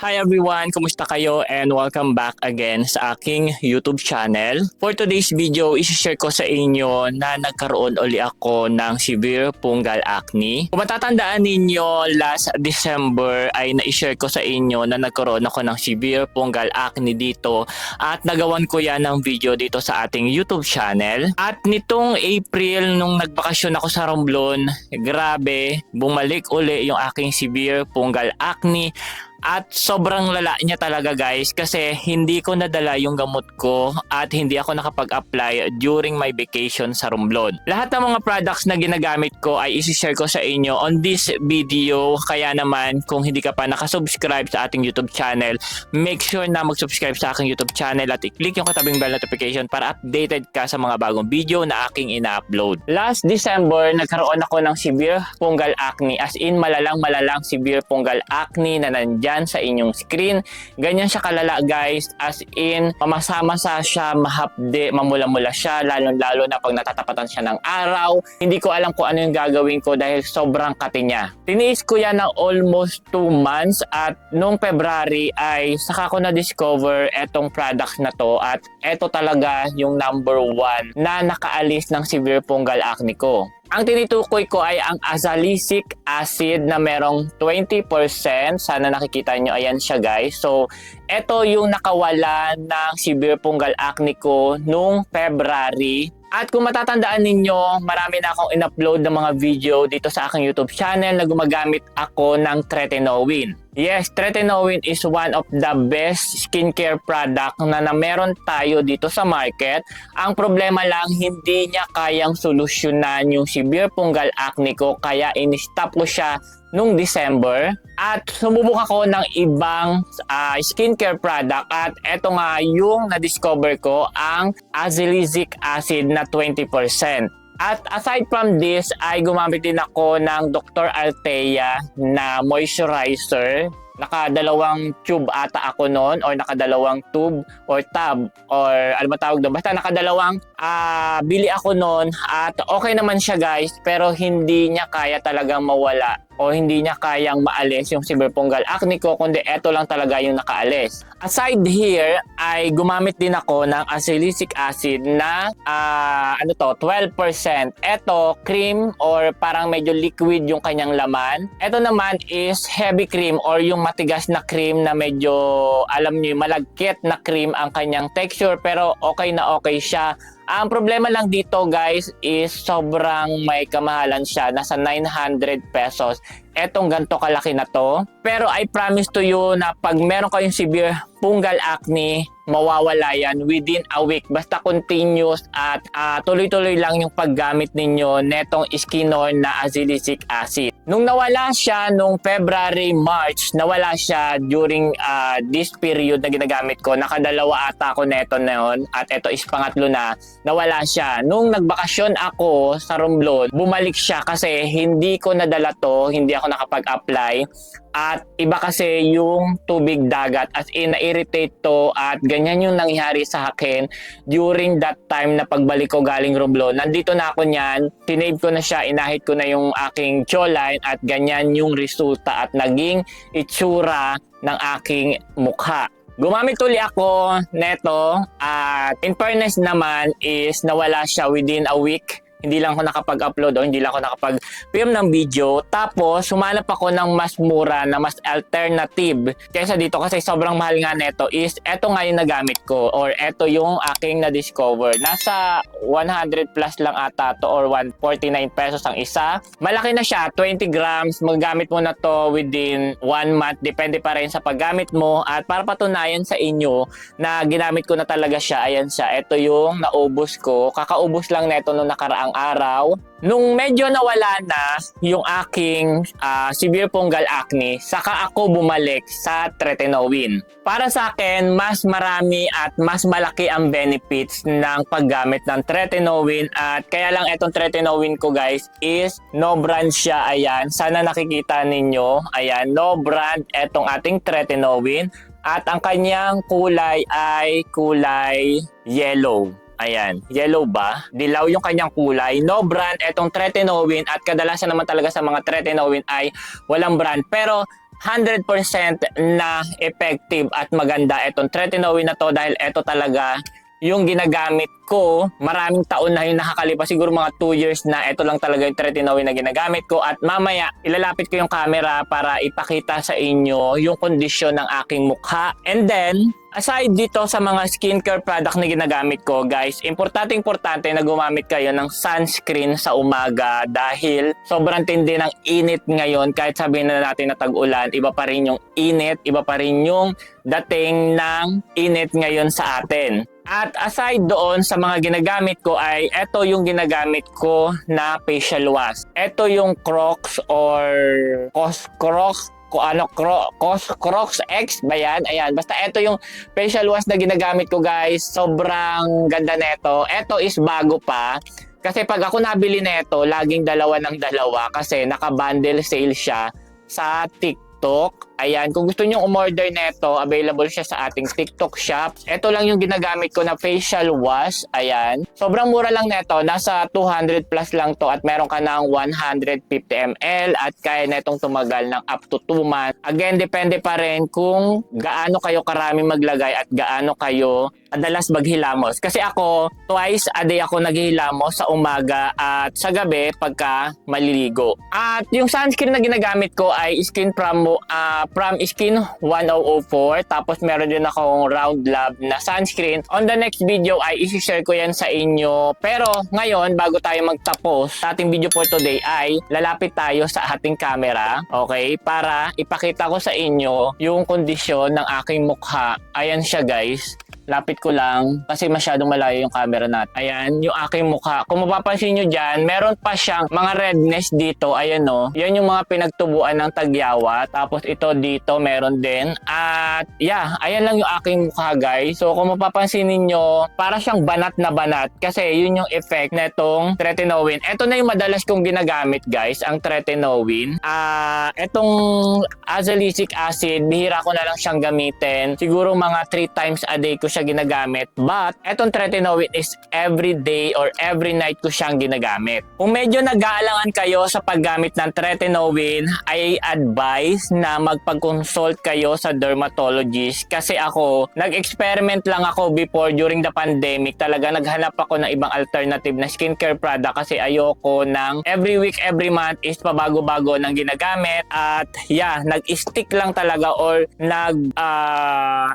Hi everyone! Kumusta kayo? And welcome back again sa aking YouTube channel. For today's video, isi-share ko sa inyo na nagkaroon uli ako ng severe fungal acne. Kung matatandaan ninyo, last December ay na-share ko sa inyo na nagkaroon ako ng severe fungal acne dito at nagawan ko yan ng video dito sa ating YouTube channel. At nitong April, nung nagbakasyon ako sa Romblon, grabe, bumalik uli yung aking severe fungal acne. At sobrang lala niya talaga guys kasi hindi ko nadala yung gamot ko at hindi ako nakapag-apply during my vacation sa Romblon. Lahat ng mga products na ginagamit ko ay isi-share ko sa inyo on this video. Kaya naman kung hindi ka pa nakasubscribe sa ating YouTube channel, make sure na mag-subscribe sa aking YouTube channel at i-click yung katabing bell notification para updated ka sa mga bagong video na aking ina-upload. Last December, nagkaroon ako ng severe fungal acne, as in malalang severe fungal acne na nandyan sa inyong screen. Ganyan siya kalala guys, as in mamasa-masa siya, mahapde, mamula-mula siya, lalo na pag natatapatan siya ng araw. Hindi ko alam kung ano yung gagawin ko dahil sobrang kati niya. Tiniis ko yan ng almost 2 months at noong February ay saka ko na-discover etong products na to at eto talaga yung number 1 na nakaalis ng severe fungal acne ko. Ang tinitukoy ko ay ang azelaic acid na merong 20%. Sana nakikita nyo, ayan siya guys. So, ito yung nakawala ng severe fungal acne ko nung February. At kung matatandaan ninyo, marami na akong in-upload ng mga video dito sa aking YouTube channel na gumagamit ako ng tretinoin. Yes, tretinoin is one of the best skincare product na meron tayo dito sa market. Ang problema lang, hindi niya kayang solusyonan yung severe fungal acne ko, kaya in-stop ko siya nung December. At sumubok ako ng ibang skincare product at eto nga yung na-discover ko, ang azelaic acid na 20%. At aside from this, ay gumamit din ako ng Dr. Althea na moisturizer. Nakadalawang tube ata ako noon, or nakadalawang tube or tab, or ano ba tawag doon. Basta nakadalawang bili ako noon at okay naman siya guys, pero hindi niya kaya talagang mawala o hindi niya kayang maalis yung severe fungal acne ko, kundi eto lang talaga yung nakaalis. Aside here, ay gumamit din ako ng azelaic acid na 12%. Eto, cream or parang medyo liquid yung kanyang laman. Eto naman is heavy cream or yung matigas na cream na medyo, alam niyo, malagkit na cream ang kanyang texture, pero okay na okay siya. Ang problema lang dito guys is sobrang may kamahalan siya, nasa 900 pesos. Etong ganito kalaki na to. Pero I promise to you na pag meron kayong severe fungal acne, mawawala yan within a week. Basta continuous at tuloy-tuloy lang yung paggamit ninyo netong Skinor na azelaic acid. Nung nawala siya nung February, March, nawala siya during this period na ginagamit ko. Nakadalawa ata ako neto noon at ito is pangatlo na. Nawala siya. Nung nagbakasyon ako sa Romblon, bumalik siya kasi hindi ko nadala to, hindi ako nakapag-apply. At iba kasi yung tubig dagat, as in na-irritate to at ganyan yung nangyari sa akin during that time na pagbalik ko galing Romblon. Nandito na ako niyan, tinave ko na siya, inahit ko na yung aking jawline at ganyan yung resulta at naging itsura ng aking mukha. Gumamit uli ako neto at in fairness naman is nawala siya within a week. Hindi lang ako nakapag-upload o hindi lang ako nakapag-film ng video. Tapos, humanap ako ng mas mura na mas alternative kaysa dito kasi sobrang mahal nga neto is eto nga yung nagamit ko or eto yung aking na-discover. Nasa 100 plus lang ata to or 149 pesos ang isa. Malaki na siya, 20 grams. Magagamit mo na to within 1 month. Depende pa rin sa paggamit mo. At para patunayan sa inyo na ginamit ko na talaga siya, ayan siya. Eto yung naubos ko. Kakaubos lang neto nung nakaraang araw. Nung medyo nawala na yung aking severe fungal acne, saka ako bumalik sa tretinoin. Para sa akin, mas marami at mas malaki ang benefits ng paggamit ng tretinoin at kaya lang itong tretinoin ko guys is no brand siya. Ayan, sana nakikita ninyo. Ayan, no brand etong ating tretinoin at ang kanyang kulay ay kulay yellow. Ayan, yellow ba? Dilaw yung kanyang kulay. No brand etong tretinoin at kadalasan naman talaga sa mga tretinoin ay walang brand. Pero 100% na effective at maganda itong tretinoin na to dahil ito talaga yung ginagamit ko. Maraming taon na yung nakakalipas, siguro mga 2 years na ito lang talaga yung tretinoin na ginagamit ko. At mamaya ilalapit ko yung camera para ipakita sa inyo yung kondisyon ng aking mukha. And then aside dito sa mga skincare product na ginagamit ko, guys, importante na gumamit kayo ng sunscreen sa umaga dahil sobrang tindi ng init ngayon. Kahit sabihin na natin na tag-ulan, iba pa rin yung init, iba pa rin yung dating ng init ngayon sa atin. At aside doon sa mga ginagamit ko ay ito yung ginagamit ko na facial wash. Ito yung Crocs or Crocs X ba yan? Ayan, basta ito yung facial wash na ginagamit ko, guys. Sobrang ganda nito. Ito is bago pa. Kasi pag ako nabili nito, laging dalawa ng dalawa kasi naka-bundle sale siya sa TikTok. Ayan, kung gusto nyo umorder neto, available siya sa ating TikTok shop. Ito lang yung ginagamit ko na facial wash. Ayan, sobrang mura lang neto. Nasa 200 plus lang to at meron ka ng 150 ml at kaya netong tumagal ng up to 2 months. Again, depende pa rin kung gaano kayo karami maglagay at gaano kayo madalas maghilamos. Kasi ako, twice a day ako naghihilamos, sa umaga at sa gabi pagka maliligo. At yung sunscreen na ginagamit ko ay Skin from Skin 1004. Tapos meron din akong Round Lab na sunscreen. On the next video ay isi-share ko yan sa inyo. Pero ngayon, bago tayo magtapos sa ating video for today ay lalapit tayo sa ating camera. Okay? Para ipakita ko sa inyo yung kondisyon ng aking mukha. Ayan siya, guys. Lapit ko lang kasi masyadong malayo yung camera natin. Ayan, yung aking mukha. Kung mapapansin nyo dyan, meron pa siyang mga redness dito. Ayan o. Yan yung mga pinagtubuan ng tagyawa. Tapos ito dito, meron din. At yeah, ayan lang yung aking mukha, guys. So kung mapapansin niyo, para siyang banat na banat. Kasi yun yung effect netong tretinoin. Ito na yung madalas kong ginagamit, guys, ang tretinoin. Etong azelaic acid, bihira ko na lang siyang gamitin. Siguro mga 3 times a day ko siya ginagamit. But etong tretinoin is every day or every night ko siyang ginagamit. Kung medyo nag-aalangan kayo sa paggamit ng tretinoin, ay advise na magpag-consult kayo sa dermatologist. Kasi ako, nag-experiment lang ako before during the pandemic. Talaga naghanap ako ng ibang alternative na skincare product kasi ayoko ng every week, every month is pabago-bago ng ginagamit. At yeah, nag-stick lang talaga or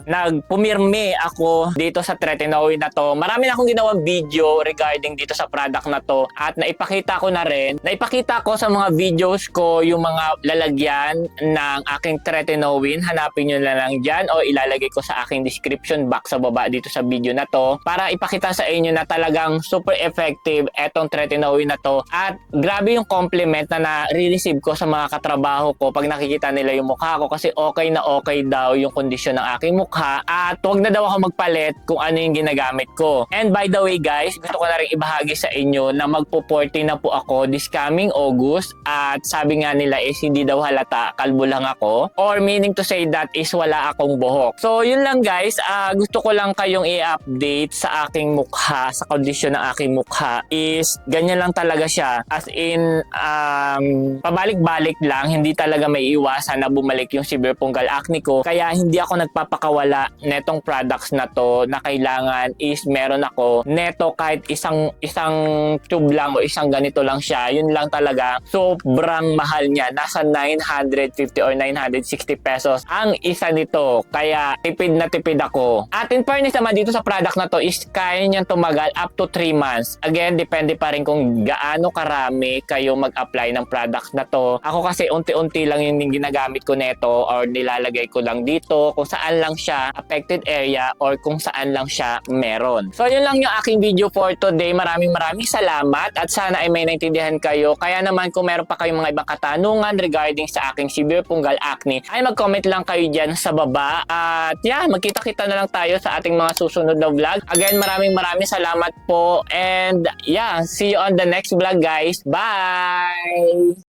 nagpumirme ako dito sa tretinoin na to. Marami na akong ginawang video regarding dito sa product na to at naipakita ko na rin. Naipakita ko sa mga videos ko yung mga lalagyan ng aking tretinoin. Hanapin nyo na lang dyan o ilalagay ko sa aking description box sa baba dito sa video na to para ipakita sa inyo na talagang super effective etong tretinoin na to. At grabe yung compliment na na-receive ko sa mga katrabaho ko pag nakikita nila yung mukha ko kasi okay na okay daw yung kondisyon ng aking mukha at huwag na daw ako magpalit kung ano yung ginagamit ko. And by the way, guys, gusto ko na rin ibahagi sa inyo na magpo-40 na po ako this coming August at sabi nga nila is hindi daw halata, kalbo lang ako, or meaning to say that is wala akong buhok. So yun lang, guys, gusto ko lang kayong i-update sa aking mukha, sa kondisyon ng aking mukha is ganyan lang talaga siya, as in pabalik-balik lang, hindi talaga may iwasan na bumalik yung severe fungal acne ko, kaya hindi ako nagpapakawala netong products na to na kailangan is meron ako neto kahit isang tube lang o isang ganito lang siya. Yun lang talaga, sobrang mahal niya, nasa 950 or 960 pesos ang isa nito, kaya tipid na tipid ako. At in fairness naman dito sa product na to is kaya niyang tumagal up to 3 months. Again, depende pa rin kung gaano karami kayo mag-apply ng product na to. Ako kasi unti-unti lang yung ginagamit ko neto or nilalagay ko lang dito kung saan lang siya affected area or kung saan lang siya meron. So yun lang yung aking video for today. Maraming salamat at sana ay may naintindihan kayo. Kaya naman kung meron pa kayong mga ibang katanungan regarding sa aking severe fungal acne ay mag-comment lang kayo dyan sa baba. At yeah, magkita-kita na lang tayo sa ating mga susunod na vlog. Again, maraming salamat po and yeah, see you on the next vlog, guys. Bye!